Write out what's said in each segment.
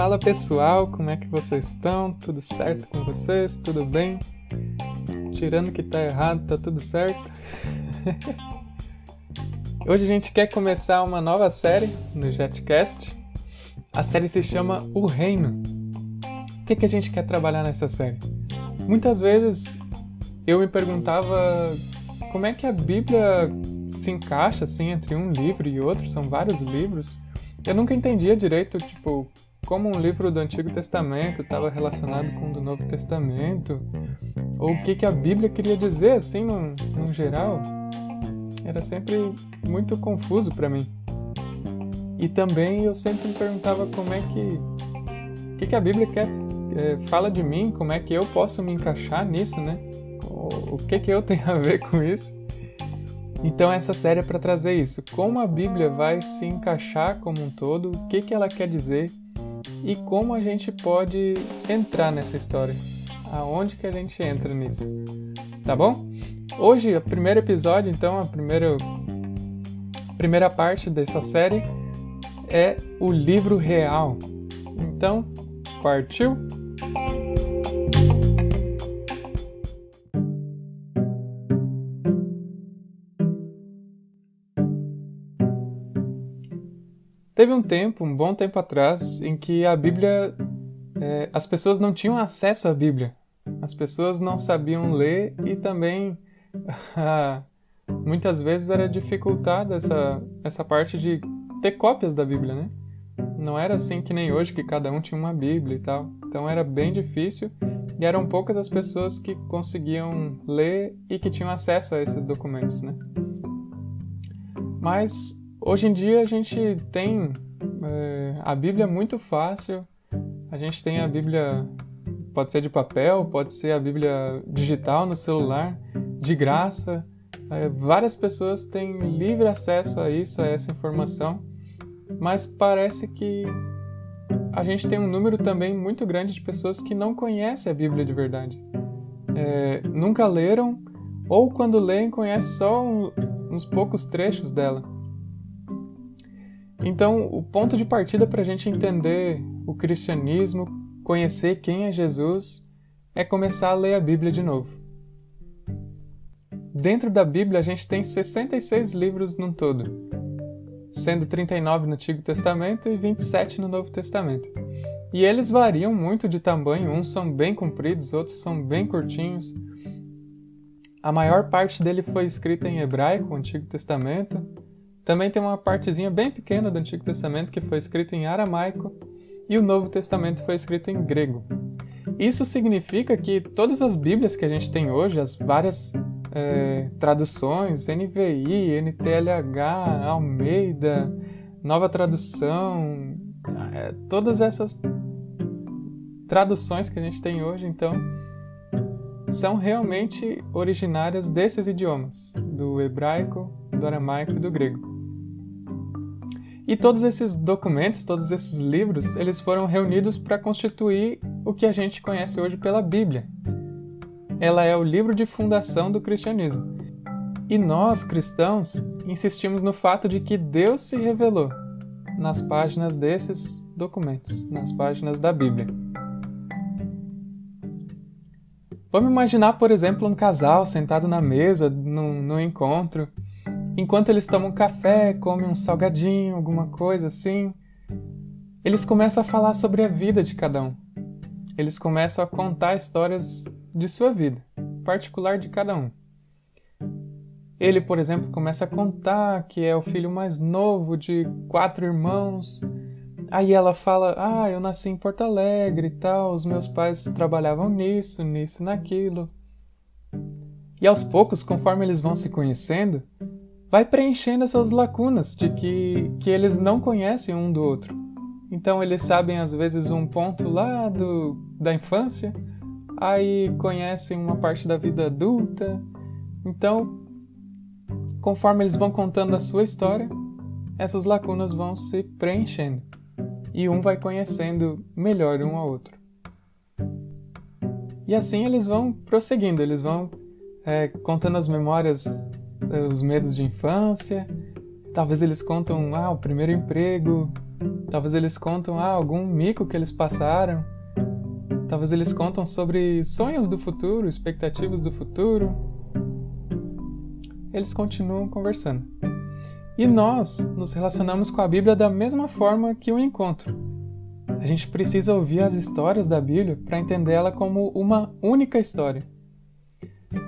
Fala pessoal, como é que vocês estão? Tudo certo com vocês? Tudo bem? Tirando que tá errado, tá tudo certo? Hoje a gente quer começar uma nova série no JetCast. A série se chama O Reino. O que a gente quer trabalhar nessa série? Muitas vezes eu me perguntava como é que a Bíblia se encaixa assim entre um livro e outro, são vários livros. Eu nunca entendia direito, como um livro do Antigo Testamento estava relacionado com o do Novo Testamento, ou o que a Bíblia queria dizer, assim, num geral. Era sempre muito confuso para mim. E também eu sempre me perguntava como é que a Bíblia fala de mim, como é que eu posso me encaixar nisso, né? O que eu tenho a ver com isso? Então essa série é para trazer isso, como a Bíblia vai se encaixar como um todo, o que ela quer dizer e como a gente pode entrar nessa história, aonde que a gente entra nisso, tá bom? Hoje, o primeiro episódio, então, a primeira parte dessa série é o livro real. Então, partiu? Teve um bom tempo atrás, em que a Bíblia, as pessoas não tinham acesso à Bíblia. As pessoas não sabiam ler e também, muitas vezes, era dificultada essa parte de ter cópias da Bíblia, né? Não era assim que nem hoje, que cada um tinha uma Bíblia e tal. Então era bem difícil e eram poucas as pessoas que conseguiam ler e que tinham acesso a esses documentos, né? Mas hoje em dia a gente tem a Bíblia muito fácil, a gente tem a Bíblia, pode ser de papel, pode ser a Bíblia digital no celular, de graça. Várias pessoas têm livre acesso a isso, a essa informação, mas parece que a gente tem um número também muito grande de pessoas que não conhecem a Bíblia de verdade. Nunca leram, ou quando leem, conhecem só uns poucos trechos dela. Então, o ponto de partida para a gente entender o cristianismo, conhecer quem é Jesus, é começar a ler a Bíblia de novo. Dentro da Bíblia, a gente tem 66 livros no todo, sendo 39 no Antigo Testamento e 27 no Novo Testamento. E eles variam muito de tamanho, uns são bem compridos, outros são bem curtinhos. A maior parte dele foi escrita em hebraico, o Antigo Testamento. Também tem uma partezinha bem pequena do Antigo Testamento que foi escrita em aramaico e o Novo Testamento foi escrito em grego. Isso significa que todas as Bíblias que a gente tem hoje, as várias traduções, NVI, NTLH, Almeida, Nova Tradução, todas essas traduções que a gente tem hoje, então, são realmente originárias desses idiomas, do hebraico, do aramaico e do grego. E todos esses documentos, todos esses livros, eles foram reunidos para constituir o que a gente conhece hoje pela Bíblia. Ela é o livro de fundação do cristianismo. E nós, cristãos, insistimos no fato de que Deus se revelou nas páginas desses documentos, nas páginas da Bíblia. Vamos imaginar, por exemplo, um casal sentado na mesa, num encontro. Enquanto eles tomam café, comem um salgadinho, alguma coisa assim, eles começam a falar sobre a vida de cada um. Eles começam a contar histórias de sua vida, particular de cada um. Ele, por exemplo, começa a contar que é o filho mais novo de 4 irmãos. Aí ela fala, eu nasci em Porto Alegre e tal, os meus pais trabalhavam nisso, naquilo. E aos poucos, conforme eles vão se conhecendo, vai preenchendo essas lacunas de que eles não conhecem um do outro. Então eles sabem às vezes um ponto lá da infância, aí conhecem uma parte da vida adulta. Então, conforme eles vão contando a sua história, essas lacunas vão se preenchendo. E um vai conhecendo melhor um ao outro. E assim eles vão prosseguindo, eles vão contando as memórias, os medos de infância. Talvez eles contam o primeiro emprego, Talvez eles contam algum mico que eles passaram. Talvez eles contam sobre sonhos do futuro, expectativas do futuro. Eles continuam conversando. E nós nos relacionamos com a Bíblia da mesma forma que o encontro. A gente precisa ouvir as histórias da Bíblia para entender ela como uma única história.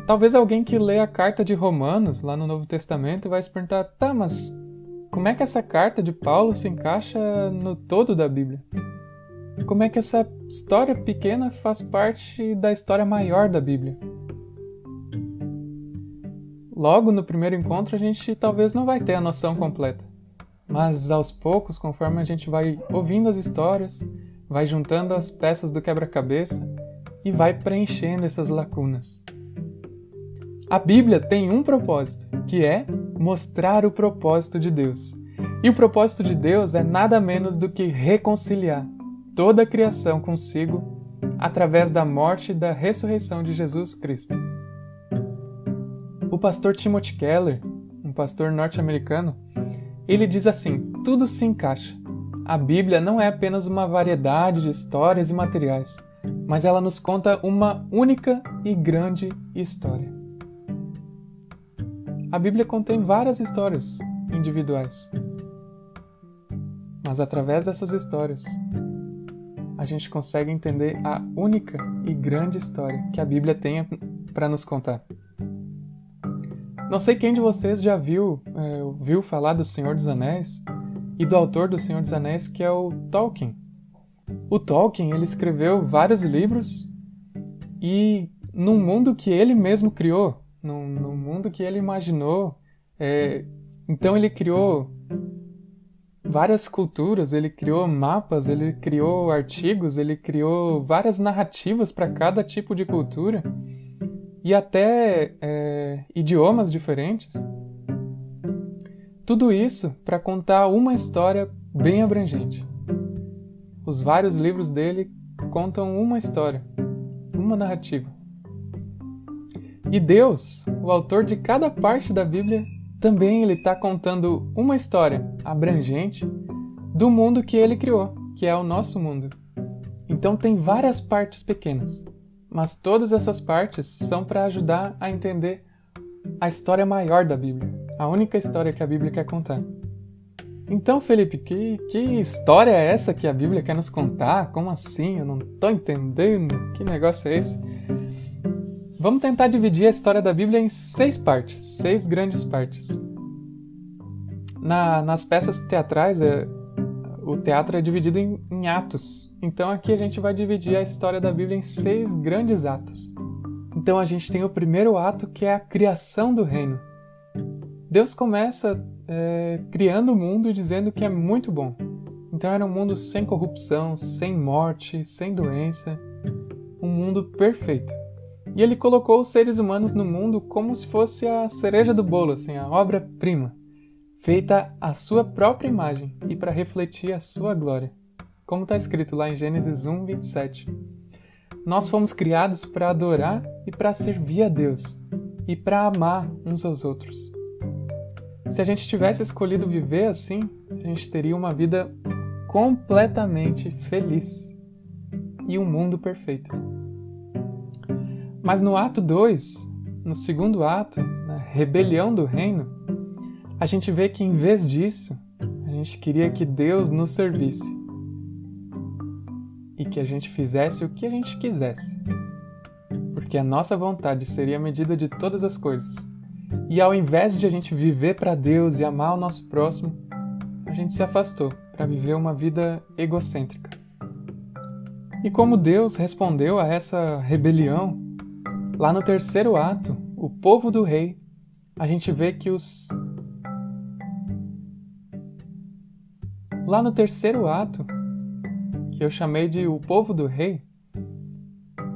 Talvez alguém que lê a carta de Romanos, lá no Novo Testamento, vai se perguntar, tá, mas como é que essa carta de Paulo se encaixa no todo da Bíblia? Como é que essa história pequena faz parte da história maior da Bíblia? Logo no primeiro encontro a gente talvez não vai ter a noção completa, mas aos poucos, conforme a gente vai ouvindo as histórias, vai juntando as peças do quebra-cabeça e vai preenchendo essas lacunas. A Bíblia tem um propósito, que é mostrar o propósito de Deus. E o propósito de Deus é nada menos do que reconciliar toda a criação consigo através da morte e da ressurreição de Jesus Cristo. O pastor Timothy Keller, um pastor norte-americano, ele diz assim, tudo se encaixa. A Bíblia não é apenas uma variedade de histórias e materiais, mas ela nos conta uma única e grande história. A Bíblia contém várias histórias individuais, mas através dessas histórias, a gente consegue entender a única e grande história que a Bíblia tem para nos contar. Não sei quem de vocês já ouviu falar do Senhor dos Anéis e do autor do Senhor dos Anéis, que é o Tolkien. O Tolkien, ele escreveu vários livros e num mundo que ele mesmo criou, num mundo que ele imaginou. Então ele criou várias culturas, ele criou mapas, ele criou artigos, ele criou várias narrativas para cada tipo de cultura. E até idiomas diferentes. Tudo isso para contar uma história bem abrangente. Os vários livros dele contam uma história, uma narrativa. E Deus, o autor de cada parte da Bíblia, também ele está contando uma história abrangente do mundo que ele criou, que é o nosso mundo. Então tem várias partes pequenas. Mas todas essas partes são para ajudar a entender a história maior da Bíblia, a única história que a Bíblia quer contar. Então, Felipe, que história é essa que a Bíblia quer nos contar? Como assim? Eu não estou entendendo. Que negócio é esse? Vamos tentar dividir a história da Bíblia em 6 partes, 6 grandes partes. Nas peças teatrais, o teatro é dividido em atos. Então aqui a gente vai dividir a história da Bíblia em 6 grandes atos. Então a gente tem o primeiro ato, que é a criação do reino. Deus começa criando o mundo e dizendo que é muito bom. Então era um mundo sem corrupção, sem morte, sem doença. Um mundo perfeito. E ele colocou os seres humanos no mundo como se fosse a cereja do bolo, assim, a obra-prima, feita à sua própria imagem e para refletir a sua glória. Como está escrito lá em Gênesis 1, 27. Nós fomos criados para adorar e para servir a Deus e para amar uns aos outros. Se a gente tivesse escolhido viver assim, a gente teria uma vida completamente feliz e um mundo perfeito. Mas no ato 2, no segundo ato, na rebelião do reino, a gente vê que em vez disso, a gente queria que Deus nos servisse e que a gente fizesse o que a gente quisesse, porque a nossa vontade seria a medida de todas as coisas. E ao invés de a gente viver para Deus e amar o nosso próximo, a gente se afastou para viver uma vida egocêntrica. E como Deus respondeu a essa rebelião, lá no terceiro ato, o povo do rei, a gente vê que Lá no terceiro ato, que eu chamei de o povo do rei,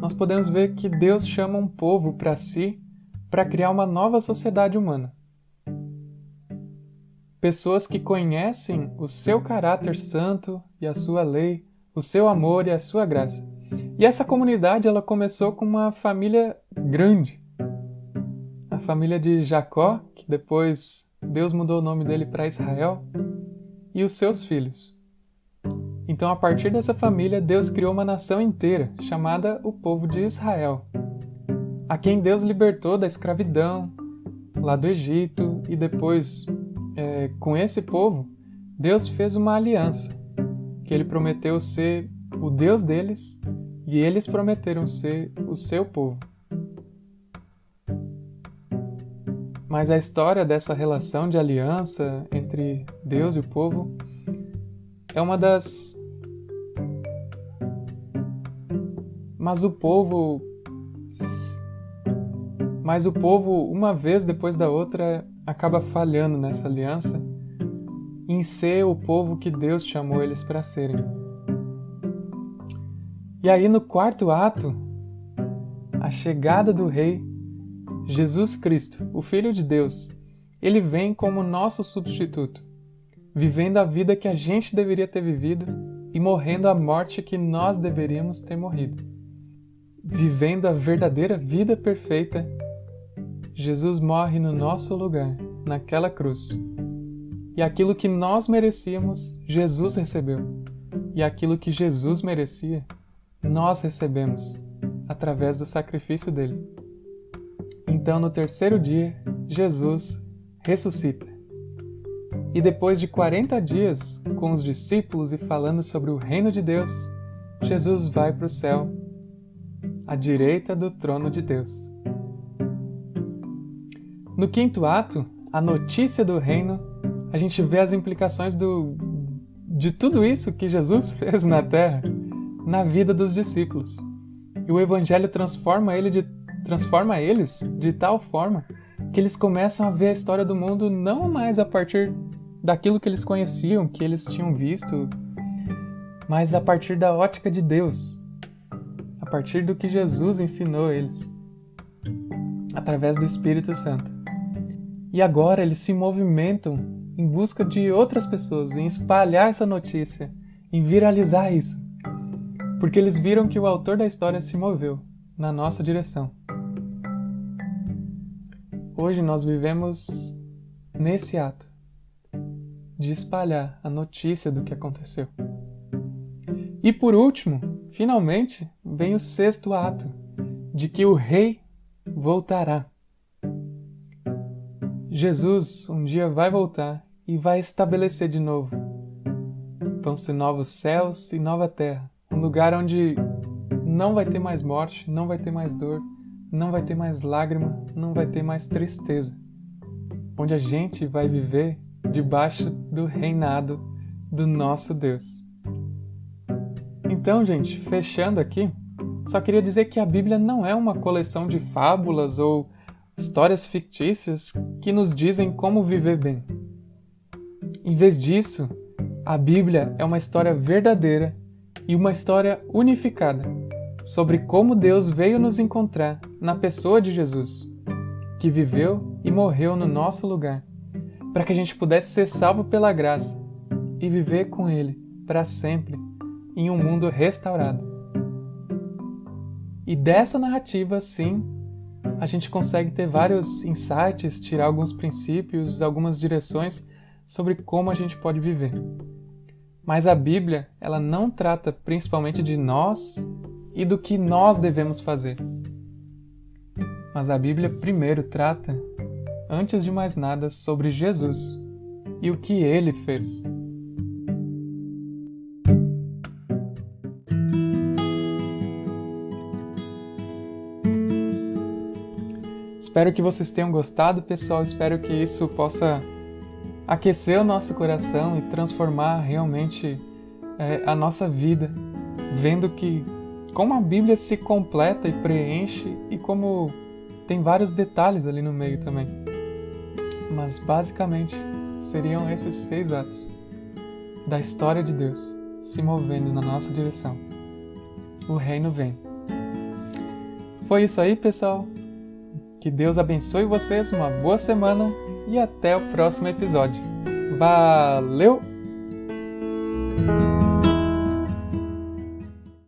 nós podemos ver que Deus chama um povo para si para criar uma nova sociedade humana. Pessoas que conhecem o seu caráter santo e a sua lei, o seu amor e a sua graça. E essa comunidade ela começou com uma família grande. A família de Jacó, que depois Deus mudou o nome dele para Israel, e os seus filhos. Então, a partir dessa família, Deus criou uma nação inteira, chamada o povo de Israel, a quem Deus libertou da escravidão, lá do Egito, e depois, com esse povo, Deus fez uma aliança, que Ele prometeu ser o Deus deles, e eles prometeram ser o seu povo. Mas a história dessa relação de aliança entre Deus e o povo é uma das... Mas o povo, uma vez depois da outra, acaba falhando nessa aliança em ser o povo que Deus chamou eles para serem. E aí, no quarto ato, a chegada do Rei, Jesus Cristo, o Filho de Deus, ele vem como nosso substituto, vivendo a vida que a gente deveria ter vivido e morrendo a morte que nós deveríamos ter morrido. Vivendo a verdadeira vida perfeita, Jesus morre no nosso lugar, naquela cruz. E aquilo que nós merecíamos, Jesus recebeu. E aquilo que Jesus merecia, nós recebemos, através do sacrifício dele. Então, no terceiro dia, Jesus ressuscita. E depois de 40 dias, com os discípulos e falando sobre o reino de Deus, Jesus vai para o céu, à direita do trono de Deus. No quinto ato, a notícia do reino, a gente vê as implicações de tudo isso que Jesus fez na terra, na vida dos discípulos. E o Evangelho transforma eles de tal forma que eles começam a ver a história do mundo não mais a partir daquilo que eles conheciam, que eles tinham visto, mas a partir da ótica de Deus, a partir do que Jesus ensinou eles, através do Espírito Santo. E agora eles se movimentam em busca de outras pessoas, em espalhar essa notícia, em viralizar isso, porque eles viram que o autor da história se moveu na nossa direção. Hoje nós vivemos nesse ato de espalhar a notícia do que aconteceu. E por último, finalmente, vem o sexto ato, de que o Rei voltará. Jesus um dia vai voltar e vai estabelecer de novo. Vão ser novos céus e nova terra, um lugar onde não vai ter mais morte, não vai ter mais dor, não vai ter mais lágrima, não vai ter mais tristeza. Onde a gente vai viver debaixo do reinado do nosso Deus. Então, gente, fechando aqui, só queria dizer que a Bíblia não é uma coleção de fábulas ou histórias fictícias que nos dizem como viver bem. Em vez disso, a Bíblia é uma história verdadeira e uma história unificada sobre como Deus veio nos encontrar na pessoa de Jesus, que viveu e morreu no nosso lugar, para que a gente pudesse ser salvo pela graça e viver com Ele para sempre em um mundo restaurado. E dessa narrativa, sim, a gente consegue ter vários insights, tirar alguns princípios, algumas direções sobre como a gente pode viver. Mas a Bíblia, ela não trata principalmente de nós e do que nós devemos fazer. Mas a Bíblia primeiro trata, antes de mais nada, sobre Jesus e o que Ele fez. Espero que vocês tenham gostado, pessoal. Espero que isso possa aquecer o nosso coração e transformar realmente a nossa vida, vendo que como a Bíblia se completa e preenche e como tem vários detalhes ali no meio também. Mas basicamente seriam esses 6 atos da história de Deus se movendo na nossa direção. O reino vem. Foi isso aí, pessoal. Que Deus abençoe vocês, uma boa semana e até o próximo episódio. Valeu!